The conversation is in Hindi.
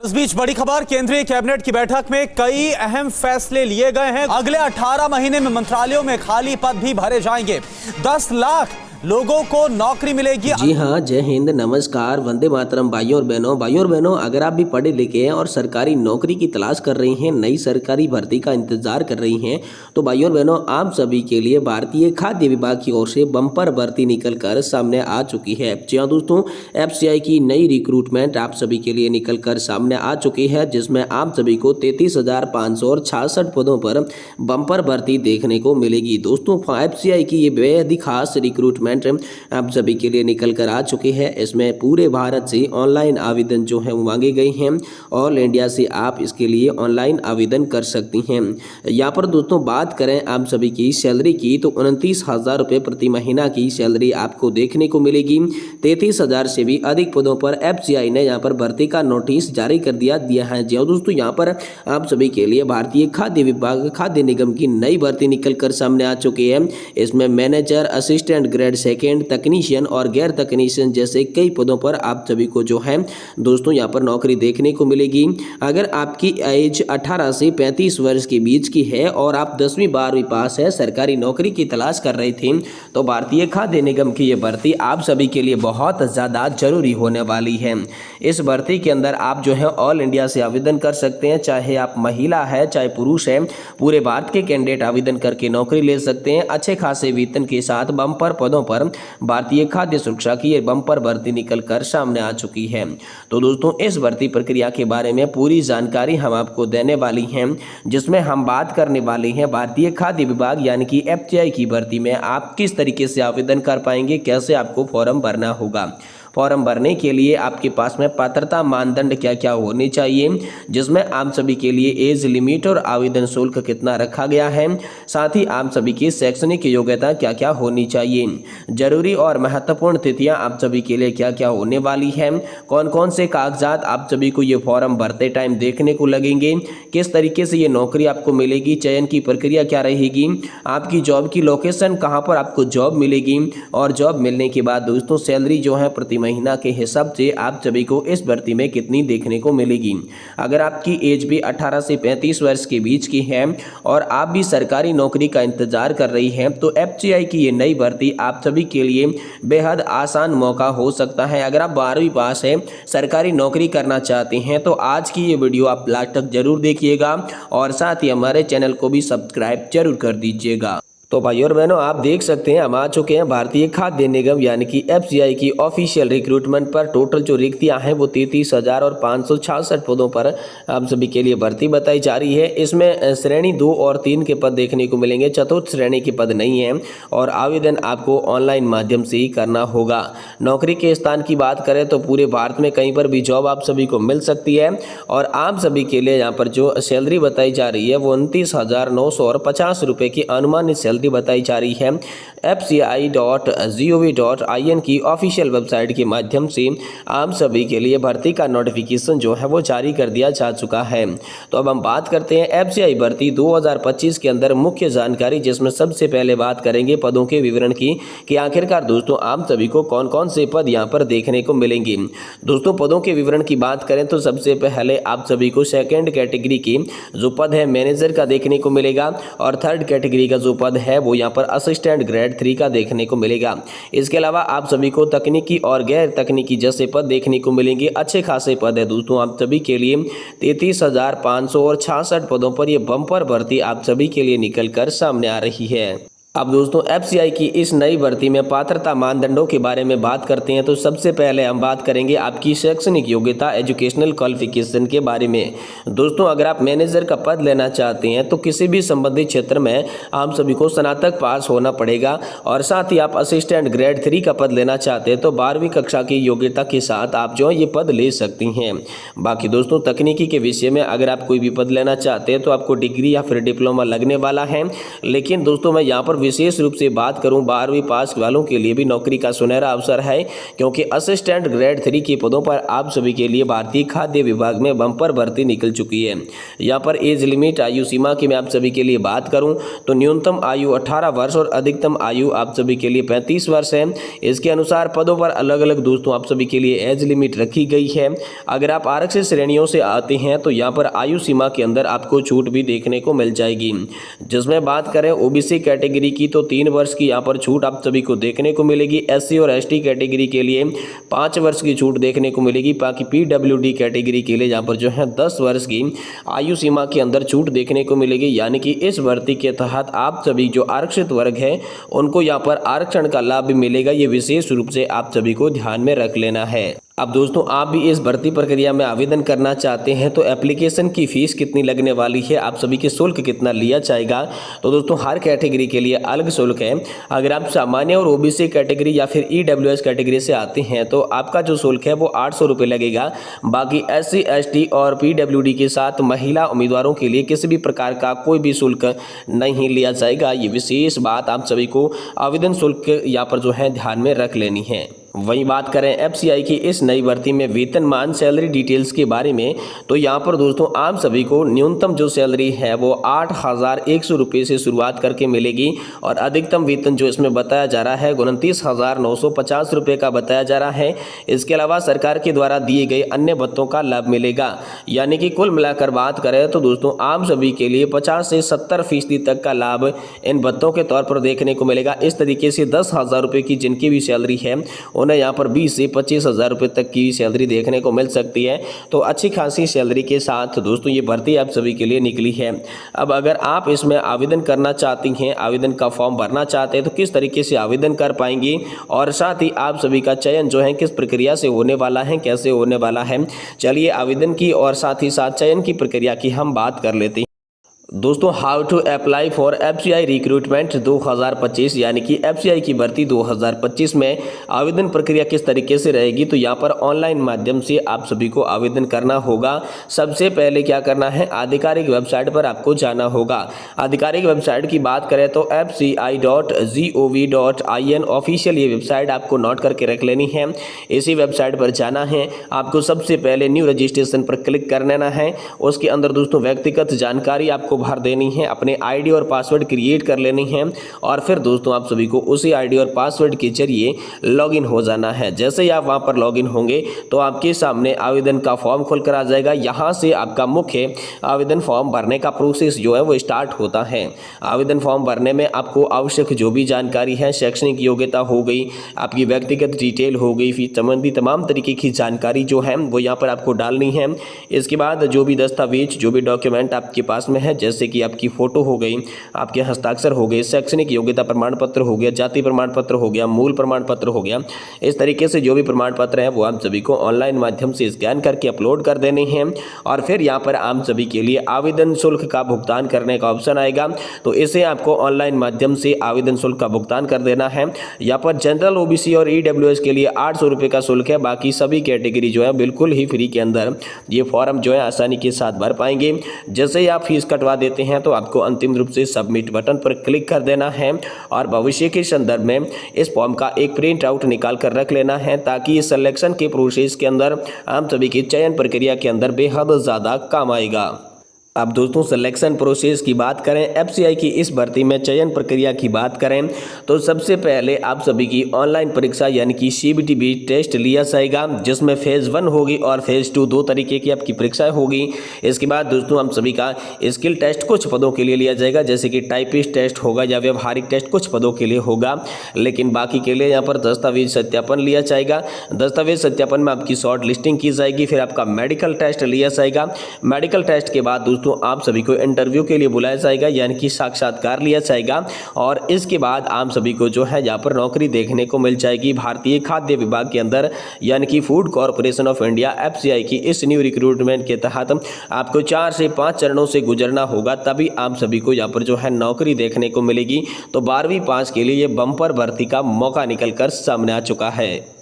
इस बीच बड़ी खबर, केंद्रीय कैबिनेट की बैठक में कई अहम फैसले लिए गए हैं। अगले 18 महीने में मंत्रालयों में खाली पद भी भरे जाएंगे। 10 लाख लोगों को नौकरी मिलेगी। जी हाँ, जय हिंद, नमस्कार, वंदे मातरम। भाइयों और बहनों, अगर आप भी पढ़े लिखे हैं और सरकारी नौकरी की तलाश कर रही हैं, नई सरकारी भर्ती का इंतजार कर रही हैं, तो भाइयों और बहनों, आप सभी के लिए भारतीय खाद्य विभाग की ओर से बम्पर भर्ती निकल कर सामने आ चुकी है। जी हाँ दोस्तों, FCI की नई रिक्रूटमेंट आप सभी के लिए निकल कर सामने आ चुकी है, जिसमें आप सभी को 33,566 पदों पर बम्पर भर्ती देखने को मिलेगी। दोस्तों, FCI की ये बेहद ही खास रिक्रूटमेंट आप सभी के लिए निकल कर आ चुकी है। इसमें पूरे भारत से ऑनलाइन आवेदन जो है वो मांगे गए हैं। ऑल इंडिया से आप इसके लिए ऑनलाइन आवेदन कर सकती हैं। यहाँ पर दोस्तों बात करें आप सभी की सैलरी की, तो 29,000 रुपये प्रति महीना की सैलरी आपको देखने को मिलेगी। 33,000 से भी अधिक पदों पर FCI ने यहाँ पर भर्ती का नोटिस जारी कर दिया है। जी दोस्तों, यहाँ पर आप सभी के लिए भारतीय खाद्य विभाग, खाद्य निगम की नई भर्ती निकल कर सामने आ चुकी है। इसमें मैनेजर, असिस्टेंट ग्रेड सेकेंड, तकनीशियन और गैर तकनीशियन जैसे कई पदों पर आप सभी को जो है दोस्तों यहाँ पर नौकरी देखने को मिलेगी। अगर आपकी एज 18 से 35 वर्ष के बीच की है और आप 10वीं 12वीं पास है, सरकारी नौकरी की तलाश कर रहे थे, तो भारतीय खाद्य निगम की ये भर्ती आप सभी के लिए बहुत ज़्यादा जरूरी होने वाली है। इस भर्ती के अंदर आप जो है ऑल इंडिया से आवेदन कर सकते हैं, चाहे आप महिला है चाहे पुरुष है, पूरे भारत के कैंडिडेट आवेदन करके नौकरी ले सकते हैं। अच्छे खासे वेतन के साथ बम्पर पदों पर भारतीय खाद्य सुरक्षा की यह बम्पर भर्ती निकलकर सामने आ चुकी है। तो दोस्तों, इस भर्ती प्रक्रिया के बारे में पूरी जानकारी हम आपको देने वाली हैं, जिसमें हम बात करने वाले हैं भारतीय खाद्य विभाग यानी कि FCI की भर्ती में आप किस तरीके से आवेदन कर पाएंगे, कैसे आपको फॉर्म भरना होगा। फॉर्म भरने के लिए आपके पास में पात्रता मानदंड क्या क्या होने चाहिए, जिसमें आप सभी के लिए एज लिमिट और आवेदन शुल्क कितना रखा गया है, साथ ही आप सभी की शैक्षणिक योग्यता क्या क्या होनी चाहिए, जरूरी और महत्वपूर्ण तिथियां आप सभी के लिए क्या क्या होने वाली है, कौन कौन से कागजात आप सभी को ये फॉर्म भरते टाइम देखने को लगेंगे, किस तरीके से ये नौकरी आपको मिलेगी, चयन की प्रक्रिया क्या रहेगी, आपकी जॉब की लोकेशन कहाँ पर आपको जॉब मिलेगी, और जॉब मिलने के बाद दोस्तों सैलरी जो है प्रति महीना के हिसाब से आप सभी को इस भर्ती में कितनी देखने को मिलेगी। अगर आपकी एज भी 18 से 35 वर्ष के बीच की है और आप भी सरकारी नौकरी का इंतजार कर रही हैं, तो FCI की ये नई भर्ती आप सभी के लिए बेहद आसान मौका हो सकता है। अगर आप 12वीं पास है, सरकारी नौकरी करना चाहते हैं, तो आज की ये वीडियो आप लास्ट तक जरूर देखिएगा और साथ ही हमारे चैनल को भी सब्सक्राइब जरूर कर दीजिएगा। तो भाइयों और बहनों, आप देख सकते हैं हम आ चुके हैं भारतीय खाद्य निगम यानी कि FCI की ऑफिशियल रिक्रूटमेंट पर। टोटल जो रिक्तियां हैं वो 33,566 पदों पर आप सभी के लिए भर्ती बताई जा रही है। इसमें श्रेणी 2 और 3 के पद देखने को मिलेंगे, चतुर्थ श्रेणी के पद नहीं है, और आवेदन आपको ऑनलाइन माध्यम से ही करना होगा। नौकरी के स्थान की बात करें तो पूरे भारत में कहीं पर भी जॉब आप सभी को मिल सकती है, और आप सभी के लिए यहाँ पर जो सैलरी बताई जा रही है वो 29,950 रुपये की अनुमानित सैलरी बताई जा रही है। FCI.gov.in की ऑफिशियल वेबसाइट के माध्यम से आप सभी के लिए भर्ती का नोटिफिकेशन जो है वो जारी कर दिया जा चुका है। तो अब हम बात करते हैं FCI भर्ती 2025 के अंदर मुख्य जानकारी, जिसमें सबसे पहले बात करेंगे पदों के विवरण की कि आखिरकार दोस्तों आप सभी को कौन कौन से पद यहाँ पर देखने को मिलेंगे। दोस्तों, पदों के विवरण की बात करें तो सबसे पहले आप सभी को सेकेंड कैटेगरी की जो पद है मैनेजर का देखने को मिलेगा, और थर्ड कैटेगरी का जो पद है वो यहाँ पर असिस्टेंट ग्रेड 3 का देखने को मिलेगा। इसके अलावा आप सभी को तकनीकी और गैर तकनीकी जैसे पद देखने को मिलेंगे। अच्छे खासे पद है दोस्तों आप सभी के लिए। 33,566 पदों पर ये बम्पर भर्ती आप सभी के लिए निकल कर सामने आ रही है। अब दोस्तों, FCI की इस नई भर्ती में पात्रता मानदंडों के बारे में बात करते हैं, तो सबसे पहले हम बात करेंगे आपकी शैक्षणिक योग्यता, एजुकेशनल क्वालिफिकेशन के बारे में। दोस्तों, अगर आप मैनेजर का पद लेना चाहते हैं तो किसी भी संबंधित क्षेत्र में आप सभी को स्नातक पास होना पड़ेगा, और साथ ही आप असिस्टेंट ग्रेड 3 का पद लेना चाहते हैं तो 12वीं कक्षा की योग्यता के साथ आप जो ये पद ले सकती हैं। बाकी दोस्तों, तकनीकी के विषय में अगर आप कोई भी पद लेना चाहते हैं तो आपको डिग्री या फिर डिप्लोमा लगने वाला है। लेकिन दोस्तों, मैं यहाँ पर विशेष रूप से बात करूं 12वीं पास वालों के लिए भी नौकरी का सुनहरा अवसर है, क्योंकि असिस्टेंट ग्रेड 3 के पदों पर आप सभी के लिए भारतीय खाद्य विभाग में बम्पर भर्ती निकल चुकी है। यहाँ पर एज लिमिट आयु सीमा की मैं आप सभी के लिए बात करूं तो न्यूनतम आयु 18 वर्ष और अधिकतम आयु आप सभी के लिए 35 वर्ष है। इसके अनुसार पदों पर अलग अलग दोस्तों आप सभी के लिए एज लिमिट रखी गई है। अगर आप आरक्षित श्रेणियों से आते हैं तो यहाँ पर आयु सीमा के अंदर आपको छूट भी देखने को मिल जाएगी। जिसमें बात करें ओबीसी कैटेगरी की तो 3 वर्ष की यहाँ पर छूट आप सभी को देखने को मिलेगी। एससी और एसटी कैटेगरी के लिए 5 वर्ष की छूट देखने को मिलेगी। बाकी पीडब्ल्यूडी कैटेगरी के लिए यहाँ पर जो है 10 वर्ष की आयु सीमा के अंदर छूट देखने को मिलेगी। यानी कि इस भर्ती के तहत आप सभी जो आरक्षित वर्ग है उनको यहाँ पर आरक्षण का लाभ भी मिलेगा। ये विशेष रूप से आप सभी को ध्यान में रख लेना है। अब दोस्तों आप भी इस भर्ती प्रक्रिया में आवेदन करना चाहते हैं तो एप्लीकेशन की फीस कितनी लगने वाली है, आप सभी के शुल्क कितना लिया जाएगा, तो दोस्तों हर कैटेगरी के लिए अलग शुल्क है। अगर आप सामान्य और ओबीसी कैटेगरी या फिर ईडब्ल्यूएस कैटेगरी से आते हैं तो आपका जो शुल्क है वो 800 रुपये लगेगा। बाकी एससी एसटी और पीडब्ल्यूडी के साथ महिला उम्मीदवारों के लिए किसी भी प्रकार का कोई भी शुल्क नहीं लिया जाएगा। ये विशेष बात आप सभी को आवेदन शुल्क यहाँ पर जो है ध्यान में रख लेनी है। वहीं बात करें एफसीआई की इस नई भर्ती में वेतनमान सैलरी डिटेल्स के बारे में तो यहाँ पर दोस्तों आप सभी को न्यूनतम जो सैलरी है वो 8,100 रुपये से शुरुआत करके मिलेगी और अधिकतम वेतन जो इसमें बताया जा रहा है 29,950 रुपये का बताया जा रहा है। इसके अलावा सरकार के द्वारा दिए गए अन्य भत्तों का लाभ मिलेगा। यानी कि कुल मिलाकर बात करें तो दोस्तों आप सभी के लिए 50 से 70% तक का लाभ इन भत्तों के तौर पर देखने को मिलेगा। इस तरीके से 10,000 रुपये की जिनकी भी सैलरी है उन्हें यहाँ पर 20 से 25,000 रुपये तक की सैलरी देखने को मिल सकती है। तो अच्छी खासी सैलरी के साथ दोस्तों ये भर्ती आप सभी के लिए निकली है। अब अगर आप इसमें आवेदन करना चाहती हैं, आवेदन का फॉर्म भरना चाहते हैं तो किस तरीके से आवेदन कर पाएंगी और साथ ही आप सभी का चयन जो है किस प्रक्रिया से होने वाला है, कैसे होने वाला है, चलिए आवेदन की और साथ ही साथ चयन की प्रक्रिया की हम बात कर लेते हैं। दोस्तों how to apply for FCI recruitment 2025 यानी कि एफसीआई की भर्ती 2025 में आवेदन प्रक्रिया किस तरीके से रहेगी, तो यहाँ पर ऑनलाइन माध्यम से आप सभी को आवेदन करना होगा। सबसे पहले क्या करना है, आधिकारिक वेबसाइट पर आपको जाना होगा। आधिकारिक वेबसाइट की बात करें तो fci.gov.in ऑफिशियल ये वेबसाइट आपको नोट करके रख लेनी है। इसी वेबसाइट पर जाना है, आपको सबसे पहले न्यू रजिस्ट्रेशन पर क्लिक कर लेना है। उसके अंदर दोस्तों व्यक्तिगत जानकारी आपको भर देनी है, अपने आईडी और पासवर्ड क्रिएट कर लेनी है और फिर दोस्तों आप सभी को उसी आईडी और पासवर्ड के जरिए लॉगिन हो जाना है। जैसे ही आप वहां पर लॉगिन होंगे तो आपके सामने आवेदन का फॉर्म खुलकर आ जाएगा। यहां से आपका मुख्य आवेदन फॉर्म भरने का प्रोसेस जो है वो स्टार्ट होता है। आवेदन फॉर्म भरने में आपको आवश्यक जो भी जानकारी है, शैक्षणिक योग्यता हो गई, आपकी व्यक्तिगत डिटेल हो गई, फिर संबंधी तमाम तरीके की जानकारी जो है वो यहाँ पर आपको डालनी है। इसके बाद जो भी दस्तावेज, जो भी डॉक्यूमेंट आपके पास में है, जैसे कि आपकी फोटो हो गई, आपके हस्ताक्षर हो गए, शैक्षणिक योग्यता प्रमाण पत्र हो गया, जाति प्रमाण पत्र हो गया, मूल प्रमाण पत्र हो गया, इस तरीके से जो भी प्रमाण पत्र है वो आप सभी को ऑनलाइन माध्यम से स्कैन करके अपलोड कर देने हैं। और फिर यहाँ पर आप सभी के लिए आवेदन शुल्क का भुगतान करने का ऑप्शन आएगा, तो इसे आपको ऑनलाइन माध्यम से आवेदन शुल्क का भुगतान कर देना है। यहाँ पर जनरल, ओबीसी और ईडब्ल्यूएस के लिए 800 रुपये का शुल्क है। बाकी सभी कैटेगरी जो है बिल्कुल ही फ्री के अंदर ये फॉर्म जो है आसानी के साथ भर पाएंगे। जैसे ही आप फीस कटवा देते हैं तो आपको अंतिम रूप से सबमिट बटन पर क्लिक कर देना है और भविष्य के संदर्भ में इस फॉर्म का एक प्रिंट आउट निकाल कर रख लेना है, ताकि इस सिलेक्शन के प्रोसेस के अंदर आप सभी की चयन प्रक्रिया के अंदर बेहद ज़्यादा काम आएगा। अब दोस्तों सिलेक्शन प्रोसेस की बात करें, एफसीआई की इस भर्ती में चयन प्रक्रिया की बात करें तो सबसे पहले आप सभी की ऑनलाइन परीक्षा यानी कि सीबीटी बेस्ड टेस्ट लिया जाएगा, जिसमें फेज़ 1 होगी और फेज़ 2 दो तरीके की आपकी परीक्षाएं होगी। इसके बाद दोस्तों हम सभी का स्किल टेस्ट कुछ पदों के लिए लिया जाएगा, जैसे कि टाइपिस्ट टेस्ट होगा या व्यवहारिक टेस्ट कुछ पदों के लिए होगा। लेकिन बाकी के लिए यहाँ पर दस्तावेज सत्यापन लिया जाएगा। दस्तावेज सत्यापन में आपकी शॉर्ट लिस्टिंग की जाएगी। फिर आपका मेडिकल टेस्ट लिया जाएगा। मेडिकल टेस्ट के बाद दोस्तों आप सभी को इंटरव्यू के लिए बुलाया जाएगा, यानी कि साक्षात्कार लिया जाएगा। और इसके बाद आप सभी को जो है यहाँ पर नौकरी देखने को मिल जाएगी भारतीय खाद्य विभाग के अंदर, यानी कि food corporation of India FCI की इस न्यू रिक्रूटमेंट के तहत आपको 4 से 5 चरणों से गुजरना होगा, तभी आप सभी को यहाँ पर जो है नौकरी देखने को मिलेगी। तो 12वीं पास के लिए ये बम्पर भर्ती का मौका निकल कर सामने आ चुका है।